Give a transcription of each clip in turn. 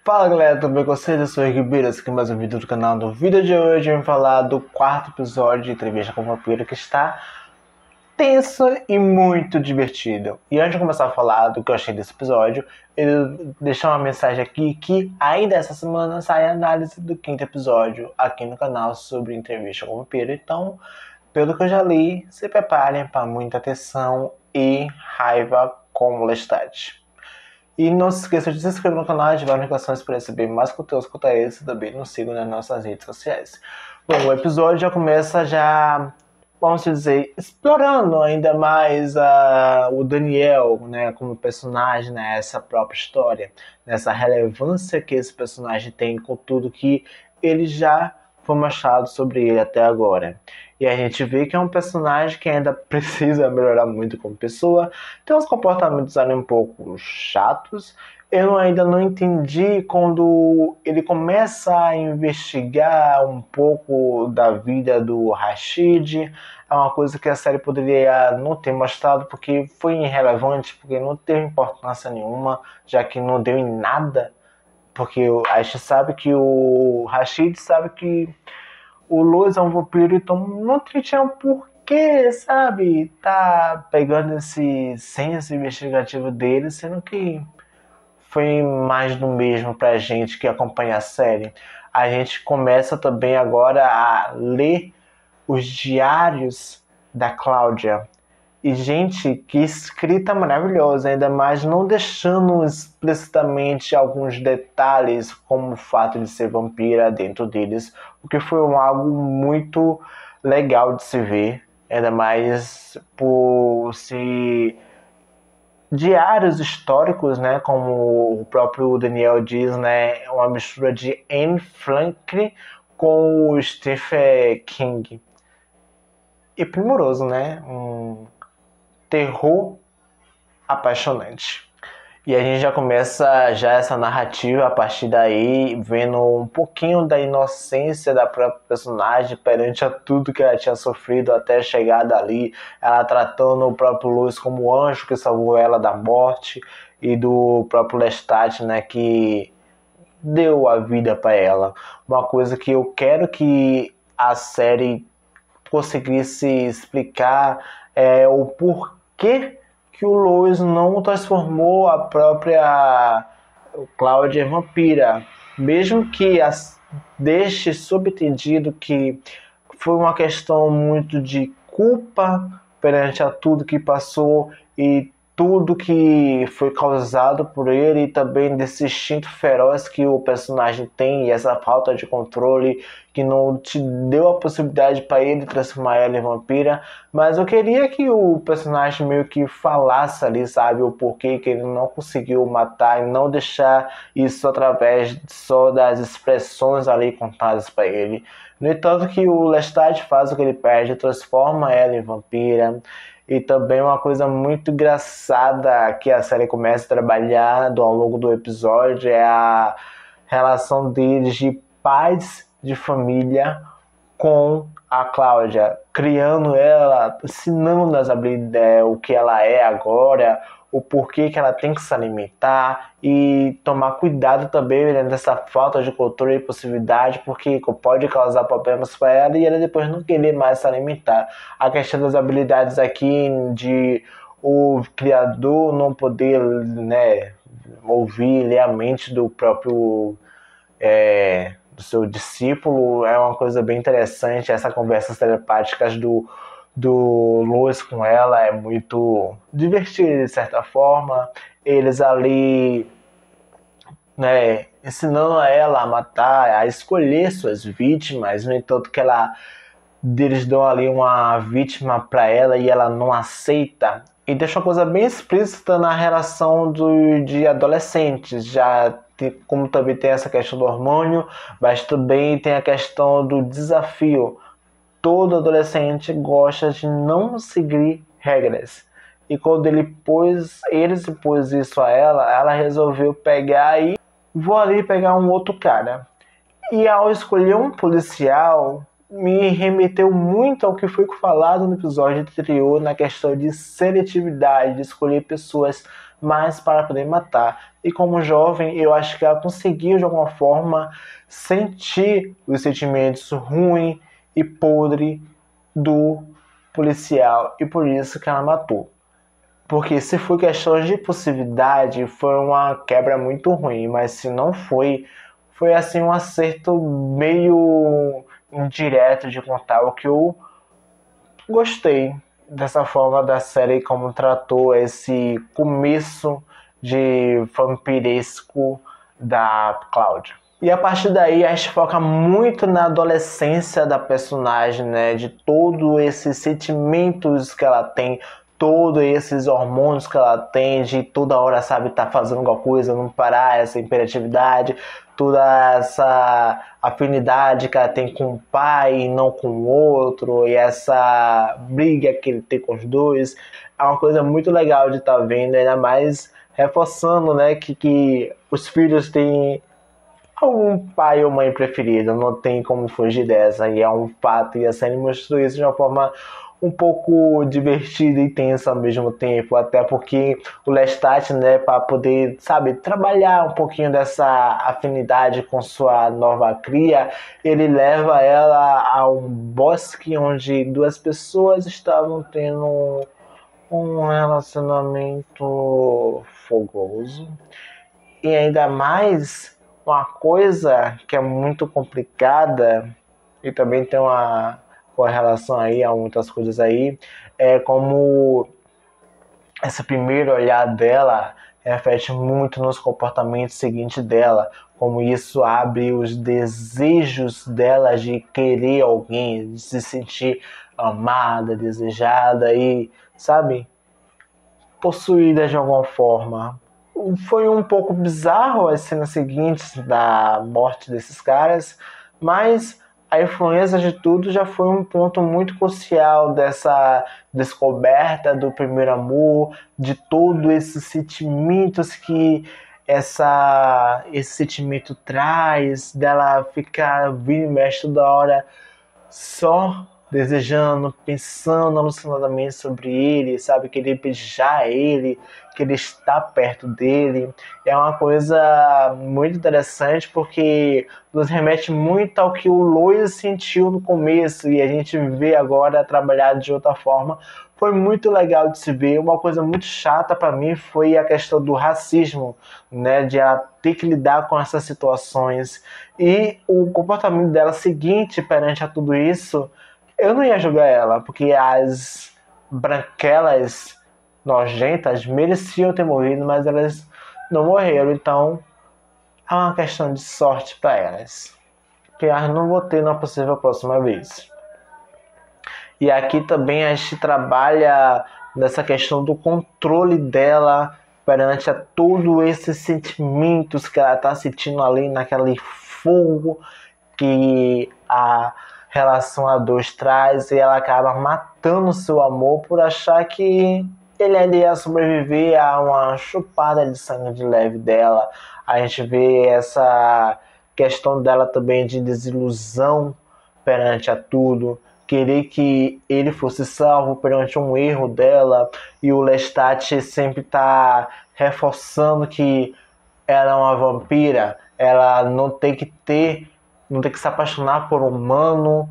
Fala galera, tudo bem com vocês? Eu sou o Ribeiro, aqui mais um vídeo do canal. No vídeo de hoje eu vou falar do quarto episódio de Entrevista com o Vampiro, que está tenso e muito divertido. E antes de começar a falar do que eu achei desse episódio, eu deixar uma mensagem aqui que ainda essa semana sai a análise do quinto episódio aqui no canal sobre Entrevista com o Vampiro. Então, pelo que eu já li, se preparem para muita tensão e raiva com molestade. E não se esqueça de se inscrever no canal e ativar as notificações para receber mais conteúdos quanto a esse. Também nos sigam nas nossas redes sociais. Bom, o episódio já começa vamos dizer, explorando ainda mais o Daniel, né, como personagem nessa própria história, nessa relevância que esse personagem tem com tudo que ele já foi mostrado sobre ele até agora. E a gente vê que é um personagem que ainda precisa melhorar muito como pessoa, tem uns comportamentos ali um pouco chatos. Eu ainda não entendi quando ele começa a investigar um pouco da vida do Rashid. É uma coisa que a série poderia não ter mostrado porque foi irrelevante, porque não teve importância nenhuma, já que não deu em nada. Porque a gente sabe que o Rashid sabe que o Louis é um vampiro, então não tinha um porquê, sabe? Tá pegando esse senso investigativo dele, sendo que foi mais do mesmo pra gente que acompanha a série. A gente começa também agora a ler os diários da Cláudia. E, gente, que escrita maravilhosa, ainda mais não deixando explicitamente alguns detalhes, como o fato de ser vampira dentro deles, o que foi algo muito legal de se ver, ainda mais por ser diários históricos, né, como o próprio Daniel diz, né, é uma mistura de Anne Frank com o Stephen King. E primoroso, né, terror apaixonante. E a gente já começa essa narrativa a partir daí, vendo um pouquinho da inocência da própria personagem perante a tudo que ela tinha sofrido até chegar dali, ela tratando o próprio Louis como anjo que salvou ela da morte, e do próprio Lestat, né, que deu a vida para ela. Uma coisa que eu quero que a série conseguisse explicar é o porquê que o Louis não transformou a própria Cláudia em vampira, mesmo que deixe subentendido que foi uma questão muito de culpa perante a tudo que passou e tudo que foi causado por ele, e também desse instinto feroz que o personagem tem, e essa falta de controle que não te deu a possibilidade para ele transformar ela em vampira. Mas eu queria que o personagem meio que falasse ali, sabe, o porquê que ele não conseguiu matar, e não deixar isso através só das expressões ali contadas para ele. No entanto, que o Lestat faz o que ele pede, transforma ela em vampira. E também uma coisa muito engraçada que a série começa a trabalhar ao longo do episódio é a relação deles de pais de família com a Cláudia, criando ela, ensinando as habilidades, o que ela é agora, o porquê que ela tem que se alimentar, e tomar cuidado também, né, dessa falta de controle e possibilidade, porque pode causar problemas para ela e ela depois não querer mais se alimentar. A questão das habilidades aqui, de o criador não poder, né, ouvir, ler a mente do próprio do seu discípulo, é uma coisa bem interessante. Essa conversas telepáticas do Louis com ela é muito divertida de certa forma. Eles ali, né, ensinando a ela a matar, a escolher suas vítimas. No entanto, que eles dão ali uma vítima para ela e ela não aceita. E deixa uma coisa bem explícita na relação de adolescentes, como também tem essa questão do hormônio, mas também tem a questão do desafio. Todo adolescente gosta de não seguir regras. E quando ele impôs isso a ela resolveu pegar e vou ali pegar um outro cara. E ao escolher um policial, me remeteu muito ao que foi falado no episódio anterior, na questão de seletividade, de escolher pessoas mas para poder matar. E como jovem, eu acho que ela conseguiu de alguma forma sentir os sentimentos ruins e podres do policial, e por isso que ela matou. Porque se foi questão de impulsividade, foi uma quebra muito ruim, mas se não foi, foi assim um acerto meio indireto de contar o que eu gostei dessa forma da série, como tratou esse começo de vampiresco da Cláudia. E a partir daí a gente foca muito na adolescência da personagem, né? De todos esses sentimentos que ela tem, todos esses hormônios que ela tem, de toda hora, sabe, tá fazendo alguma coisa, não parar, essa imperatividade, toda essa afinidade que ela tem com o pai e não com o outro, e essa briga que ele tem com os dois. É uma coisa muito legal de estar vendo, ainda mais reforçando, né, que os filhos têm algum pai ou mãe preferido, não tem como fugir dessa, e é um fato, e a série mostrou isso de uma forma um pouco divertida e tensa ao mesmo tempo, até porque o Lestat, né, para poder, sabe, trabalhar um pouquinho dessa afinidade com sua nova cria, ele leva ela a um bosque onde duas pessoas estavam tendo um relacionamento fogoso, e ainda mais uma coisa que é muito complicada e também tem uma correlação aí a muitas coisas aí, é como esse primeiro olhar dela reflete muito nos comportamentos seguintes dela, como isso abre os desejos dela de querer alguém, de se sentir amada, desejada e, sabe, possuída de alguma forma. Foi um pouco bizarro as cenas seguintes da morte desses caras, mas a influência de tudo já foi um ponto muito crucial dessa descoberta do primeiro amor, de todos esses sentimentos que esse sentimento traz, dela ficar vindo e mexe toda hora só desejando, pensando alucinadamente sobre ele, sabe? Querer beijar ele, querer estar perto dele. É uma coisa muito interessante porque nos remete muito ao que o Lois sentiu no começo e a gente vê agora trabalhado de outra forma. Foi muito legal de se ver. Uma coisa muito chata para mim foi a questão do racismo, né? De ela ter que lidar com essas situações. E o comportamento dela seguinte perante a tudo isso, eu não ia julgar ela, porque as branquelas nojentas mereciam ter morrido, mas elas não morreram, então é uma questão de sorte para elas, que elas não vão ter na possível próxima vez. E aqui também a gente trabalha nessa questão do controle dela perante a todos esses sentimentos que ela está sentindo ali naquele fogo que a relação a dois traz, e ela acaba matando seu amor por achar que ele ainda ia sobreviver a uma chupada de sangue de leve dela. A gente vê essa questão dela também de desilusão perante a tudo, querer que ele fosse salvo perante um erro dela, e o Lestat sempre está reforçando que ela é uma vampira, ela não tem que se apaixonar por um humano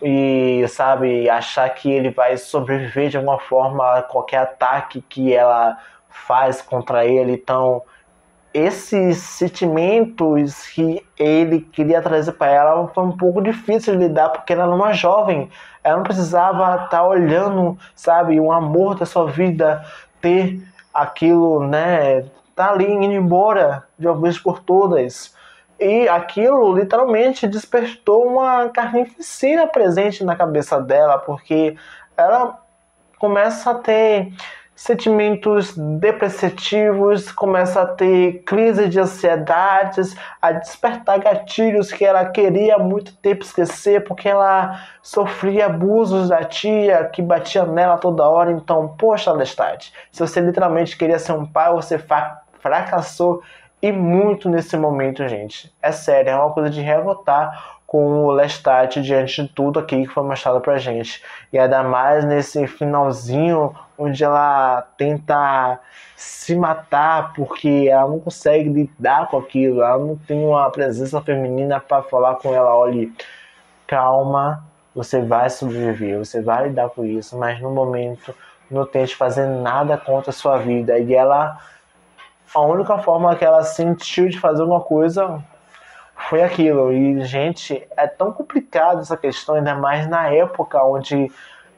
e, sabe, achar que ele vai sobreviver de alguma forma a qualquer ataque que ela faz contra ele. Então, esses sentimentos que ele queria trazer para ela foi um pouco difícil de lidar, porque ela era uma jovem, ela não precisava estar olhando, sabe, o amor da sua vida, ter aquilo, né, tá ali indo embora de uma vez por todas. E aquilo literalmente despertou uma carnificina presente na cabeça dela, porque ela começa a ter sentimentos depreciativos, começa a ter crise de ansiedades, a despertar gatilhos que ela queria há muito tempo esquecer, porque ela sofria abusos da tia, que batia nela toda hora. Então, poxa, Lestat, se você literalmente queria ser um pai, você fracassou e muito nesse momento, gente. É sério, é uma coisa de revoltar com o Lestat diante de tudo aqui que foi mostrado pra gente. E ainda mais nesse finalzinho onde ela tenta se matar porque ela não consegue lidar com aquilo, ela não tem uma presença feminina para falar com ela, olha, calma, você vai sobreviver, você vai lidar com isso, mas no momento não tente fazer nada contra a sua vida. E ela, a única forma que ela sentiu de fazer alguma coisa foi aquilo. E, gente, é tão complicado essa questão, ainda mais na época onde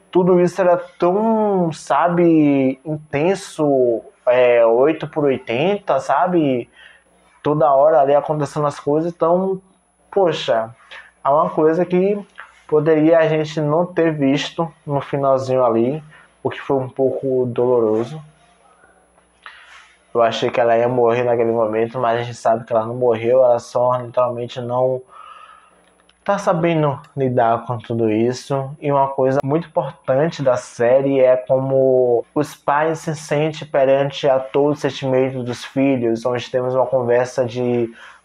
tudo isso era tão, sabe, intenso, 8 por 80, sabe? Toda hora ali acontecendo as coisas, então, poxa, é uma coisa que poderia a gente não ter visto no finalzinho ali, o que foi um pouco doloroso. Eu achei que ela ia morrer naquele momento, mas a gente sabe que ela não morreu, ela só literalmente não tá sabendo lidar com tudo isso. E uma coisa muito importante da série é como os pais se sentem perante a todos os sentimentos dos filhos, onde temos uma conversa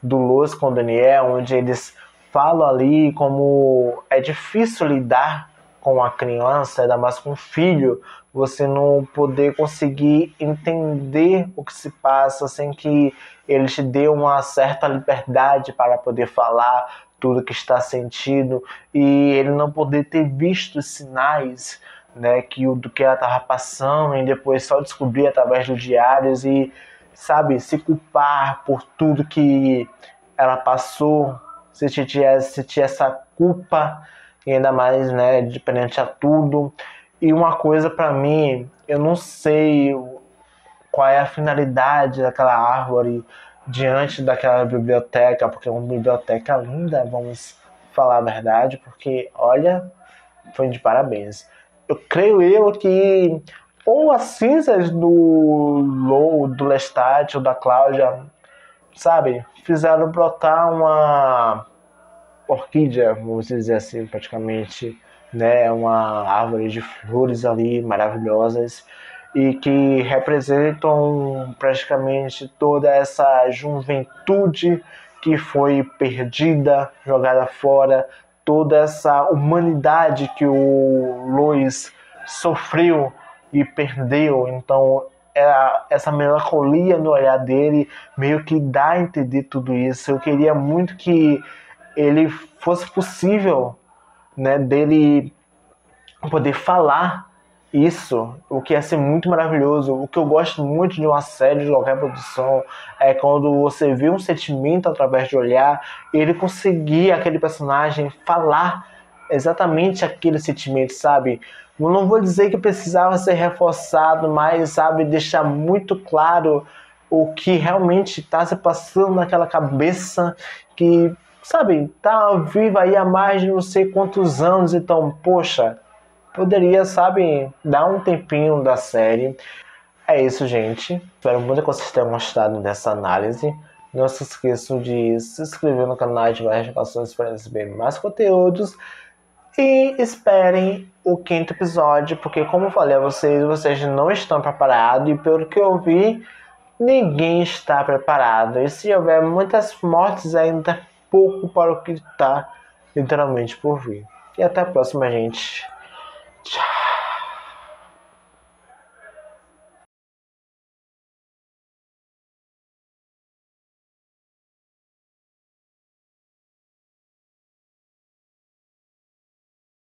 do Luz com o Daniel, onde eles falam ali como é difícil lidar com a criança, ainda mais com o filho, você não poder conseguir entender o que se passa sem que ele te dê uma certa liberdade para poder falar tudo que está sentindo, e ele não poder ter visto os sinais, né, do que ela estava passando, e depois só descobrir através dos diários e, sabe, se culpar por tudo que ela passou, se tinha essa culpa, e ainda mais, né, diferente a tudo. E uma coisa para mim, eu não sei qual é a finalidade daquela árvore diante daquela biblioteca, porque é uma biblioteca linda, vamos falar a verdade, porque, olha, foi de parabéns. Eu creio que ou as cinzas do Lestat ou da Cláudia, sabe, fizeram brotar uma orquídea, vamos dizer assim, praticamente, né, uma árvore de flores ali maravilhosas e que representam praticamente toda essa juventude que foi perdida, jogada fora, toda essa humanidade que o Luiz sofreu e perdeu. Então, essa melancolia no olhar dele meio que dá a entender tudo isso. Eu queria muito que ele fosse possível, né, dele poder falar isso, o que ia ser muito maravilhoso. O que eu gosto muito de uma série de qualquer produção é quando você vê um sentimento através de olhar, ele conseguir, aquele personagem, falar exatamente aquele sentimento, sabe? Eu não vou dizer que precisava ser reforçado, mas, sabe, deixar muito claro o que realmente está se passando naquela cabeça que, sabe, tá viva aí há mais de não sei quantos anos. Então, poxa, poderia, sabe, dar um tempinho da série. É isso, gente. Espero muito que vocês tenham gostado dessa análise. Não se esqueçam de se inscrever no canal e ativar as notificações para receber mais conteúdos. E esperem o 5º episódio, porque como eu falei a vocês não estão preparados. E pelo que eu vi, ninguém está preparado. E se houver muitas mortes, ainda é pouco para o que está literalmente por vir. E até a próxima, gente. Tchau.